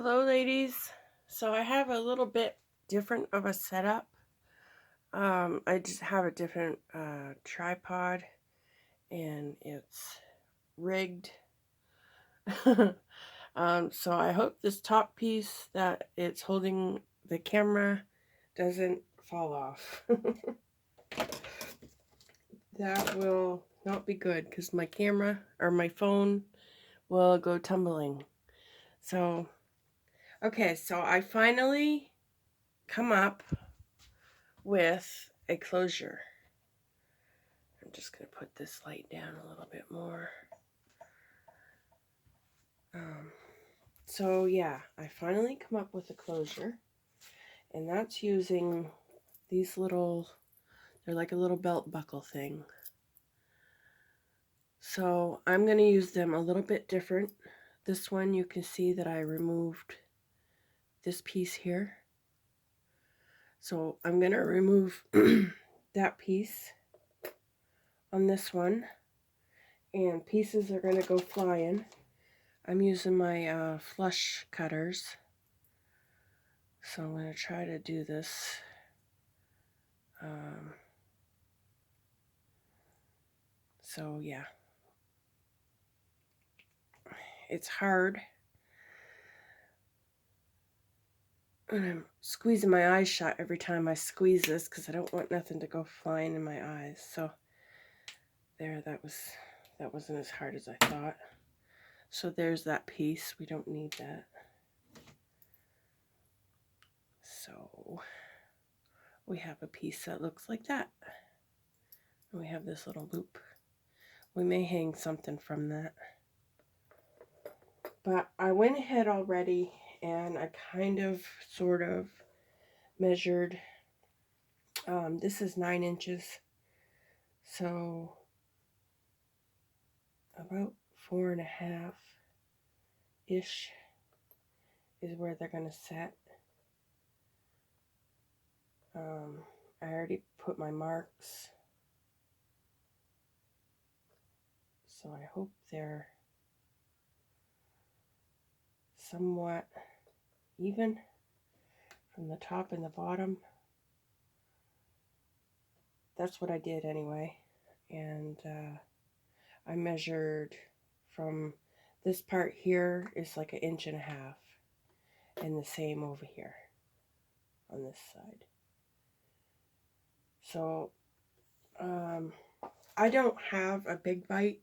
Hello ladies. So I have a little bit different of a setup. I just have a different tripod and it's rigged. So I hope this top piece that it's holding the camera doesn't fall off. That will not be good because my camera or my phone will go tumbling. So, okay, so I finally come up with a closure. I'm just going to put this light down a little bit more. So yeah, I finally come up with a closure, and that's using these little, they're like a little belt buckle thing. So I'm going to use them a little bit different. This one you can see that I removed this piece here. So I'm going to remove that piece on this one, and pieces are going to go flying. I'm using my flush cutters, so I'm going to try to do this. So yeah, it's hard, and I'm squeezing my eyes shut every time I squeeze this because I don't want nothing to go flying in my eyes. So there, that wasn't as hard as I thought. So there's that piece. We don't need that. So we have a piece that looks like that. And we have this little loop. We may hang something from that. But I went ahead already and I kind of sort of measured. This is 9 inches. So about 4.5-ish is where they're going to set. I already put my marks, so I hope they're somewhat even from the top and the bottom. That's what I did anyway, and I measured from this part here is like 1.5 inches, and the same over here on this side. So I don't have a big bite,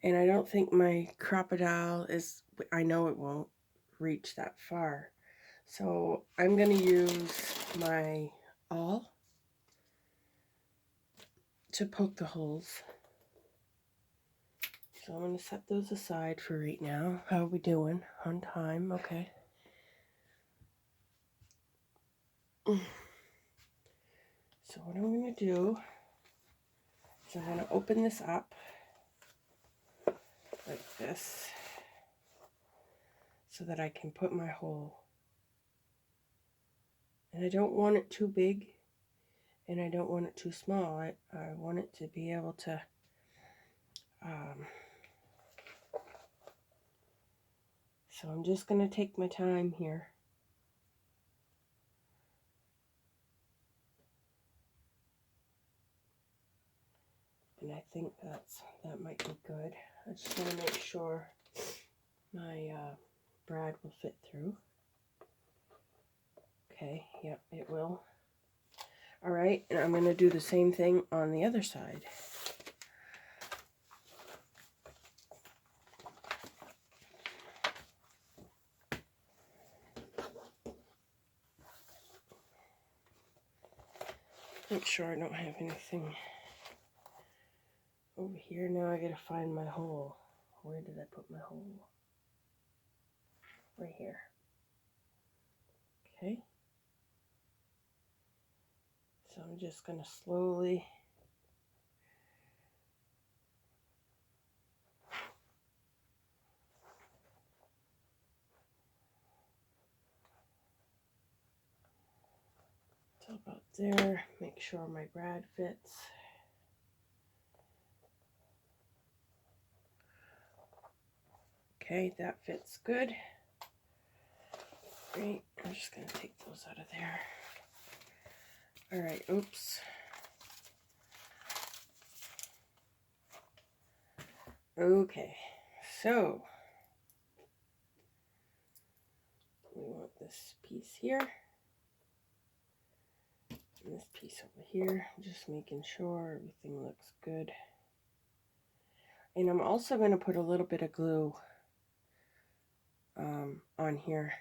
and I don't think my crocodile is, I know it won't reach that far. So I'm going to use my awl to poke the holes. So I'm going to set those aside for right now. How are we doing? On time? Okay. So what I'm going to do is I'm going to open this up like this so that I can put my hole. And I don't want it too big and I don't want it too small. I want it to be able to so I'm just going to take my time here. And I think that might be good. I just want to make sure my brad will fit through. Okay, yep, it will. All right, and I'm going to do the same thing on the other side. Make sure I don't have anything over here. Now I gotta find my hole. Where did I put my hole? Right here. Okay. So I'm just gonna slowly so about there. Make sure my brad fits. Okay, that fits good. Right, I'm just going to take those out of there. All right, oops. Okay, so we want this piece here and this piece over here. Just making sure everything looks good. And I'm also going to put a little bit of glue on here.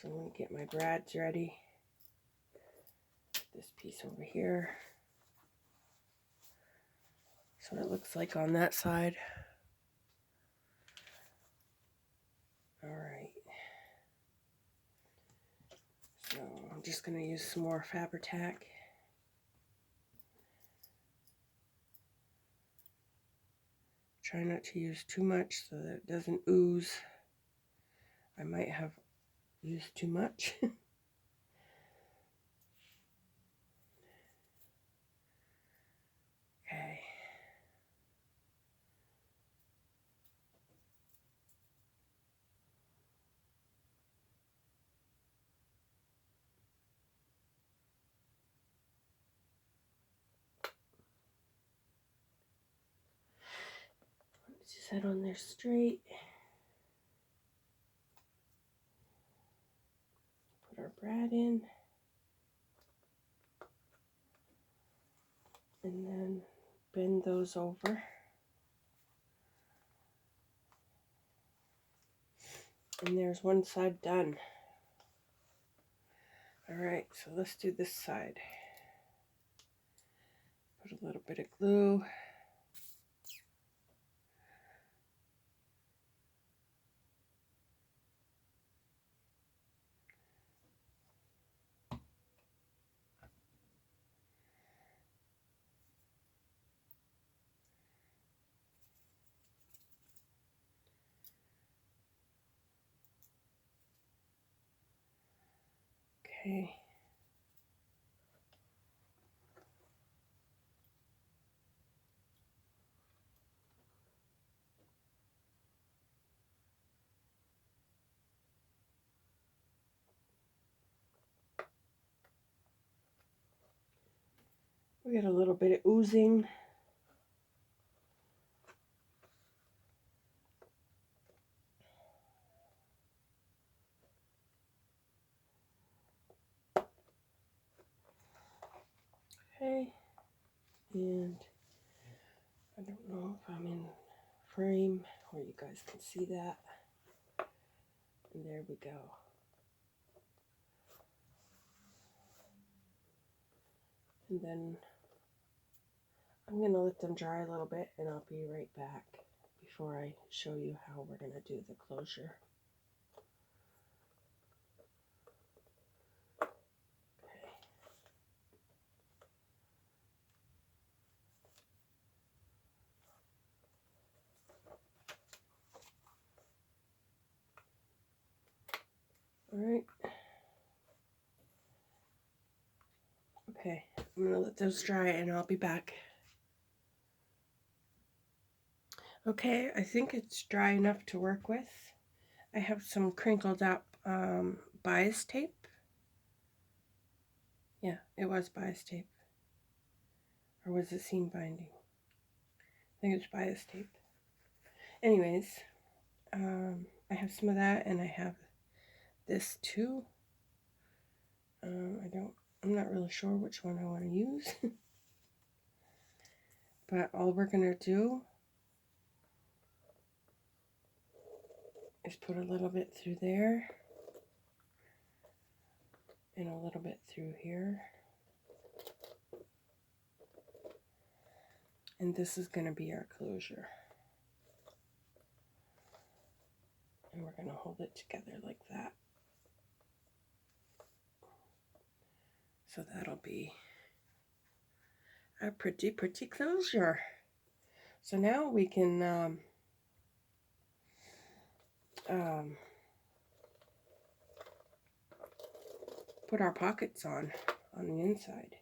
So I'm going to get my brads ready. This piece over here. So it looks like on that side. All right. So I'm just going to use some more Fabri-Tac. Try not to use too much so that it doesn't ooze. I might have used too much. Okay. Let's set on there straight. Put our brad in. And then bend those over. And there's one side done. All right, so let's do this side. Put a little bit of glue. Okay. We got a little bit of oozing. Okay. And I don't know if I'm in frame where you guys can see that. And there we go. And then I'm going to let them dry a little bit and I'll be right back before I show you how we're going to do the closure. All right. Okay, I'm going to let those dry and I'll be back. Okay, I think it's dry enough to work with. I have some crinkled up bias tape. Yeah, it was bias tape. Or was it seam binding? I think it's bias tape. Anyways, I have some of that and I have this too. I'm not really sure which one I want to use. But all we're going to do is put a little bit through there and a little bit through here. And this is going to be our closure. And we're going to hold it together like that. So that'll be a pretty closure. So now we can put our pockets on the inside.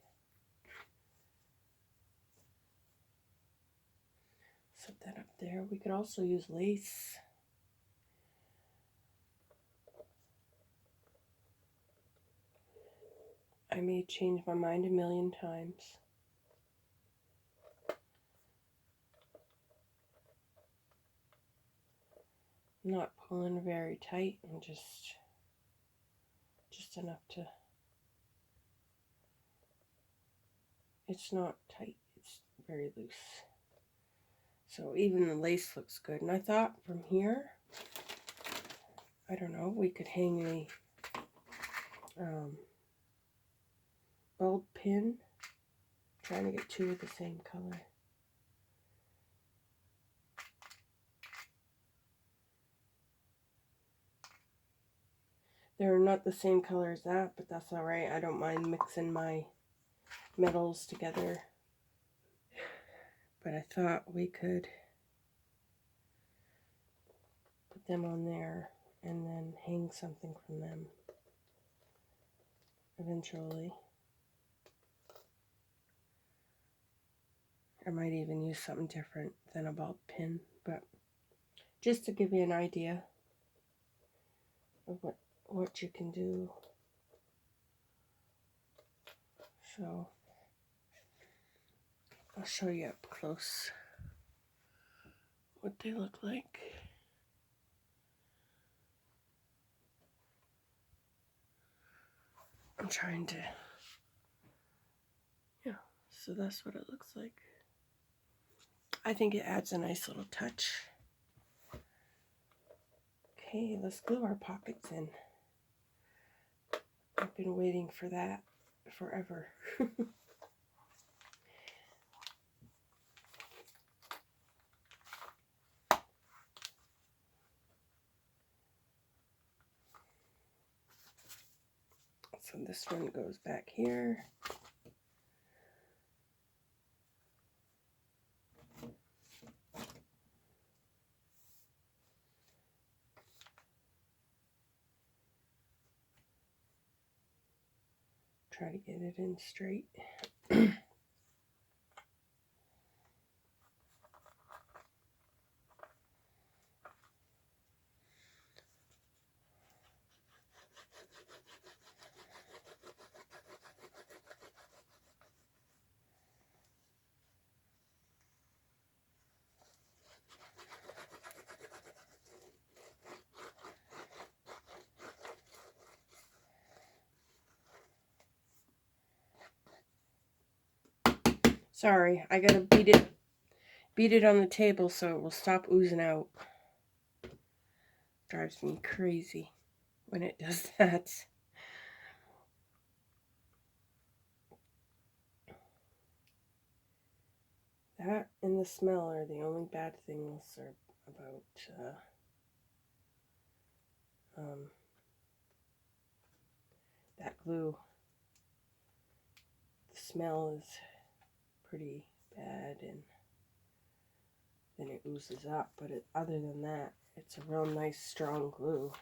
Set that up there. We could also use lace. I may change my mind a million times. I'm not pulling very tight, and just enough to, it's not tight, it's very loose. So even the lace looks good. And I thought from here, I don't know, we could hang a bulb pin. Trying to get two of the same color. They're not the same color as that, but that's alright. I don't mind mixing my metals together. But I thought we could put them on there and then hang something from them eventually. I might even use something different than a bulb pin, but just to give you an idea of what you can do. So I'll show you up close what they look like. I'm trying to, yeah, so that's what it looks like. I think it adds a nice little touch. Okay, let's glue our pockets in. I've been waiting for that forever. So this one goes back here. Try to get it in straight. Sorry, I gotta beat it on the table so it will stop oozing out. Drives me crazy when it does that. That and the smell are the only bad things about that glue. The smell is pretty bad, and then it oozes up, but other than that, it's a real nice strong glue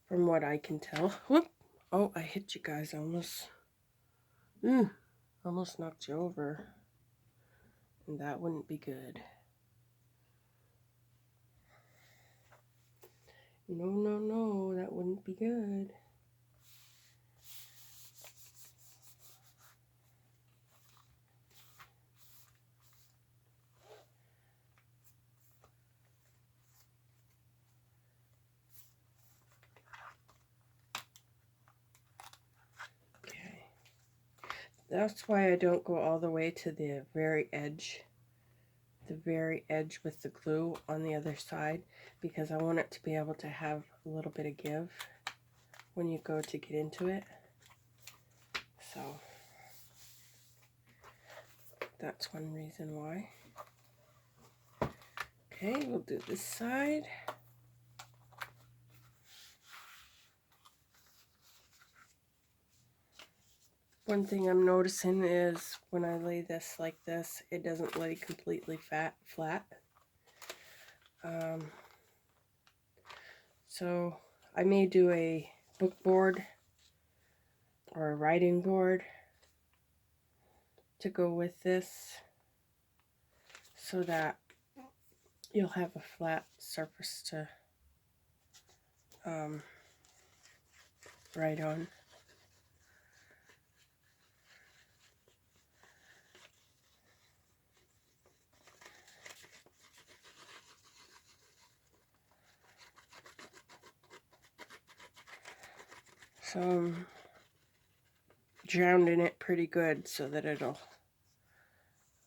from what I can tell. Whoop! Oh, I hit you guys. Almost knocked you over, and that wouldn't be good. No, that wouldn't be good. Okay. That's why I don't go all the way to the very edge with the glue on the other side, because I want it to be able to have a little bit of give when you go to get into it. So that's one reason why. Okay, we'll do this side. One thing I'm noticing is when I lay this like this, it doesn't lay completely flat. So I may do a book board or a writing board to go with this, so that you'll have a flat surface to write on. some drowned in it pretty good so that it'll,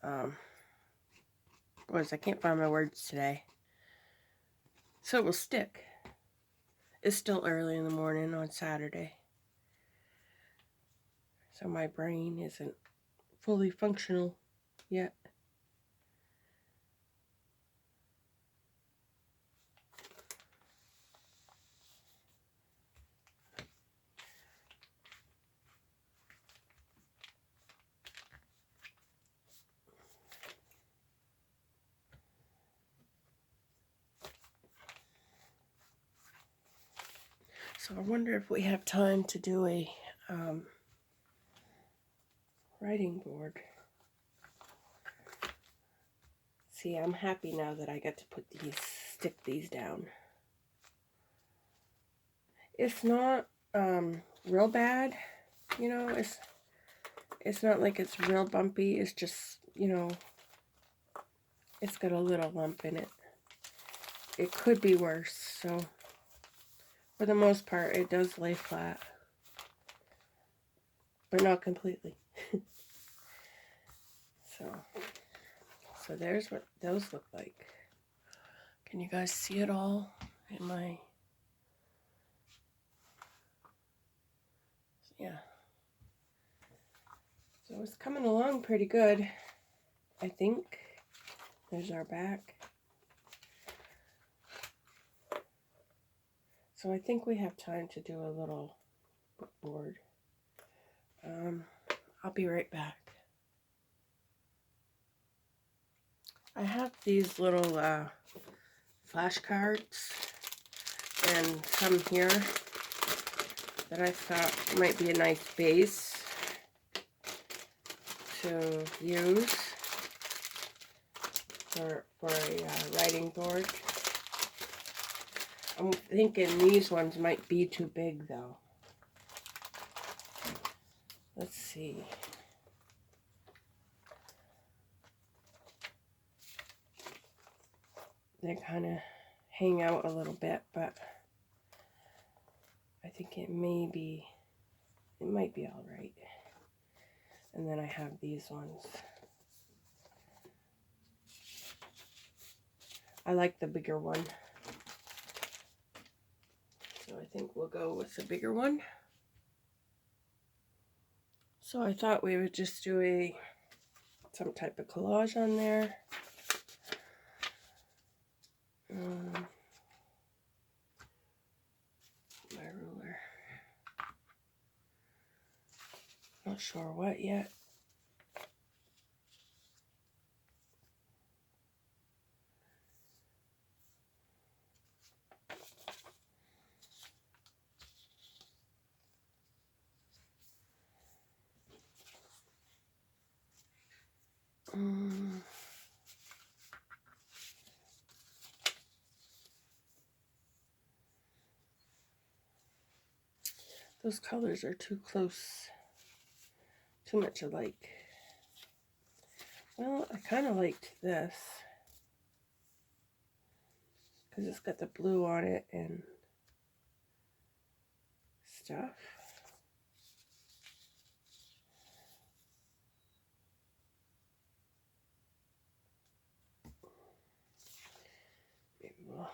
I can't find my words today. So it will stick. It's still early in the morning on Saturday. So my brain isn't fully functional yet. So I wonder if we have time to do a writing board. See, I'm happy now that I get to stick these down. It's not real bad, you know, it's not like it's real bumpy, it's just, you know, it's got a little lump in it. It could be worse, so for the most part it does lay flat, but not completely. So there's what those look like. Can you guys see it all in my, yeah. So it's coming along pretty good, I think. There's our back. So I think we have time to do a little board. I'll be right back. I have these little flashcards and some here that I thought might be a nice base to use for a writing board. I'm thinking these ones might be too big though. Let's see. They kind of hang out a little bit, but I think it might be all right. And then I have these ones. I like the bigger one. So I think we'll go with the bigger one. So I thought we would just do some type of collage on there. My ruler. Not sure what yet. Those colors are too close, too much alike. Well, I kind of liked this because it's got the blue on it and stuff. Maybe we'll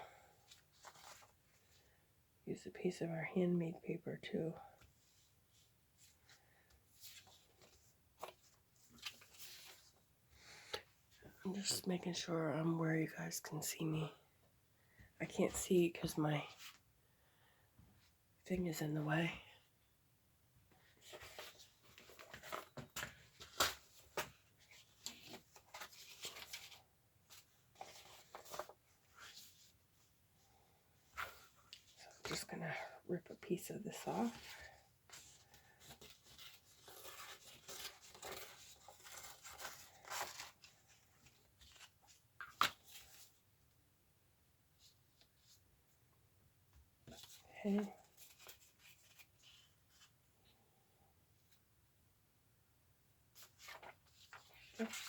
use a piece of our handmade paper too. I'm just making sure I'm where you guys can see me. I can't see because my thing is in the way. So I'm just gonna rip a piece of this off. Okay. Oops.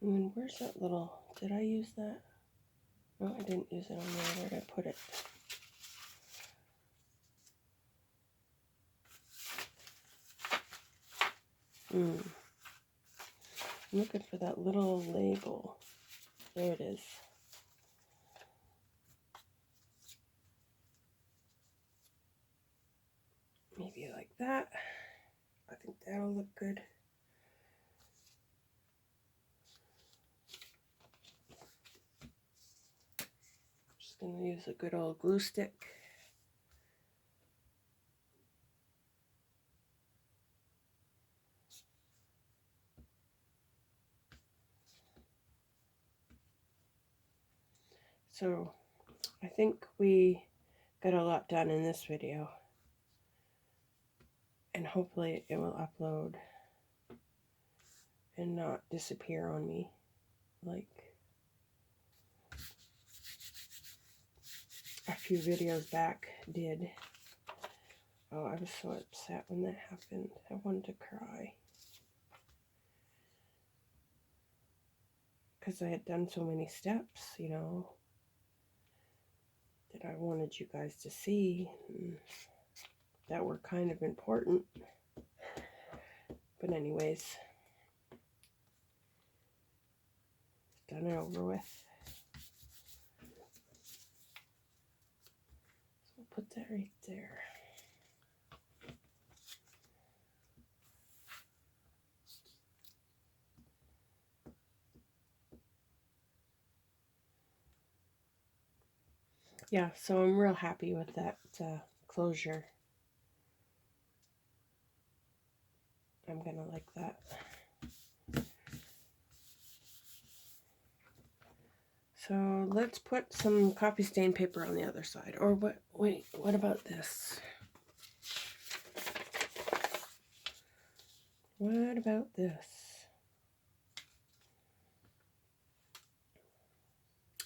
And then where's that little, did I use that? No, I didn't use it on there. Where did I put it? I'm looking for that little label. There it is. Maybe like that. I think that'll look good. Just going to use a good old glue stick. So I think we got a lot done in this video, and hopefully it will upload and not disappear on me like a few videos back did. Oh, I was so upset when that happened. I wanted to cry because I had done so many steps, you know, that I wanted you guys to see that were kind of important. But anyways, done and over with. So we'll put that right there. Yeah, so I'm real happy with that closure. I'm gonna like that. So let's put some copy stain paper on the other side. Or what? Wait, what about this? What about this?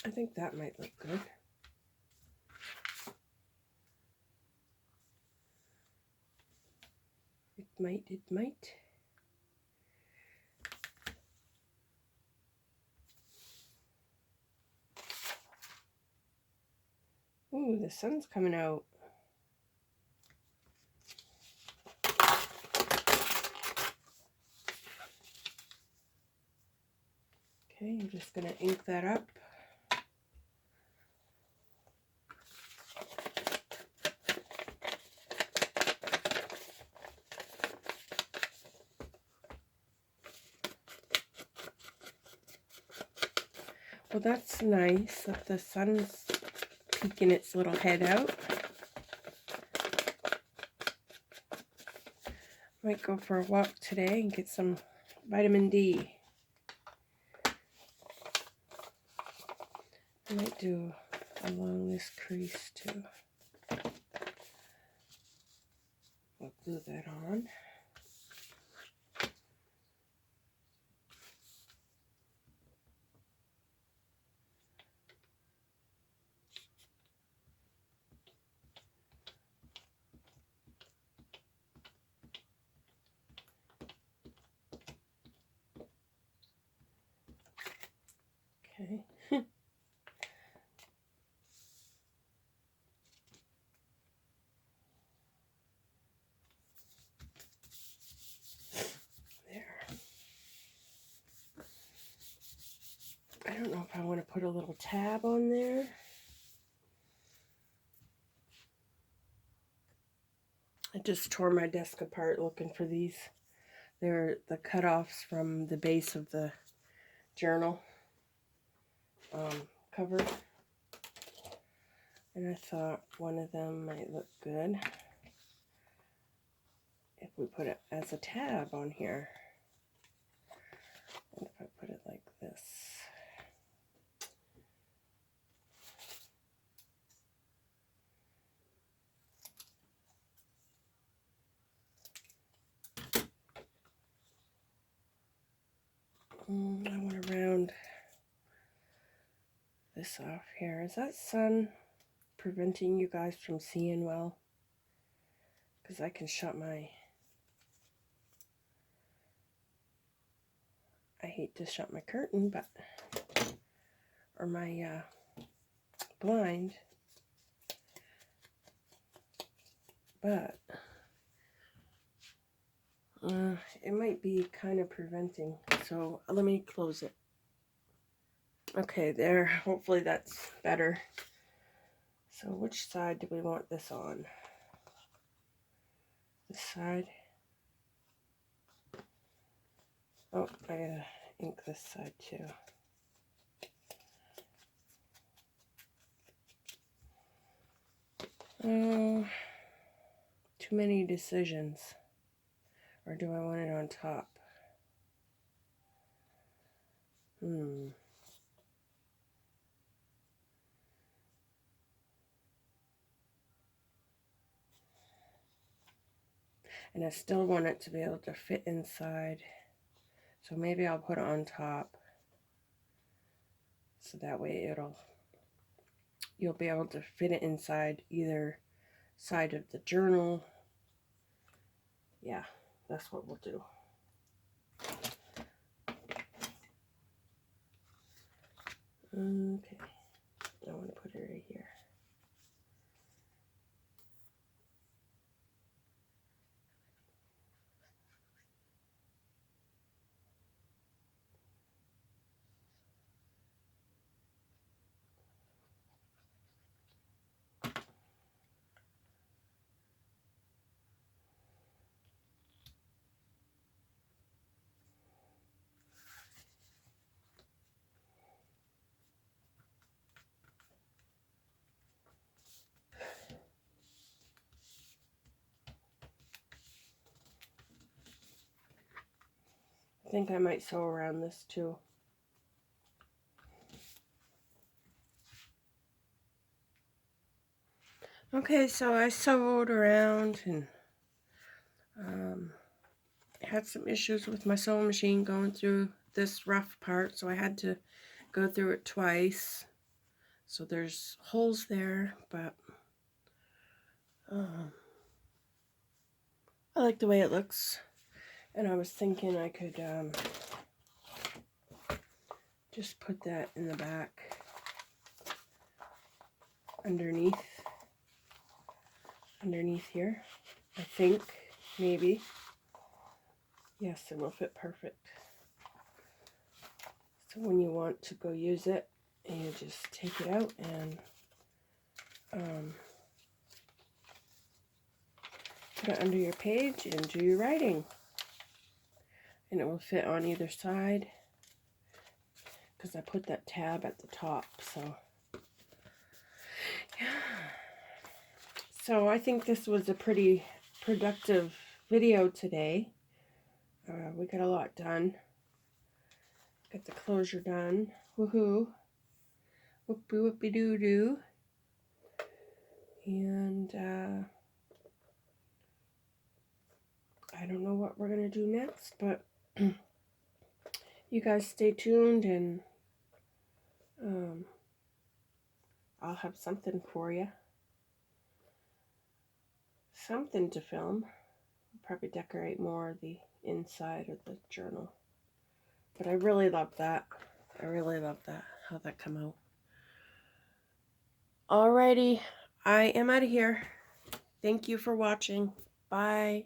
I think that might look good. It might. Ooh, the sun's coming out. Okay, I'm just gonna ink that up. Well, that's nice that the sun's peeking its little head out. Might go for a walk today and get some vitamin D. I might do along this crease too. I'll glue that on. Okay. There. I don't know if I want to put a little tab on there. I just tore my desk apart looking for these. They're the cutoffs from the base of the journal cover. And I thought one of them might look good if we put it as a tab on here. And if I put it like this. I want to round this off here. Is that sun preventing you guys from seeing well? Because I can shut my... I hate to shut my curtain, but... or my blind, but it might be kind of preventing. So let me close it. Okay, there. Hopefully that's better. So which side do we want this on? This side. Oh, I gotta ink this side too. Oh, too many decisions. Or do I want it on top? And I still want it to be able to fit inside. So maybe I'll put it on top. So that way you'll be able to fit it inside either side of the journal. Yeah, that's what we'll do. Okay, I want to put it right here. I think I might sew around this too. Okay, so I sewed around and had some issues with my sewing machine going through this rough part, so I had to go through it twice. So there's holes there, but I like the way it looks. And I was thinking I could just put that in the back underneath here. I think, maybe. Yes, it will fit perfect. So when you want to go use it, you just take it out and put it under your page and do your writing. And it will fit on either side because I put that tab at the top. So yeah. So I think this was a pretty productive video today. We got a lot done. Got the closure done. Woohoo. Whoopie whoopie doo doo. And I don't know what we're going to do next, but you guys stay tuned and I'll have something for you. Something to film. I'll probably decorate more of the inside of the journal. But I really love that. I really love that, how that come out. Alrighty, I am out of here. Thank you for watching. Bye.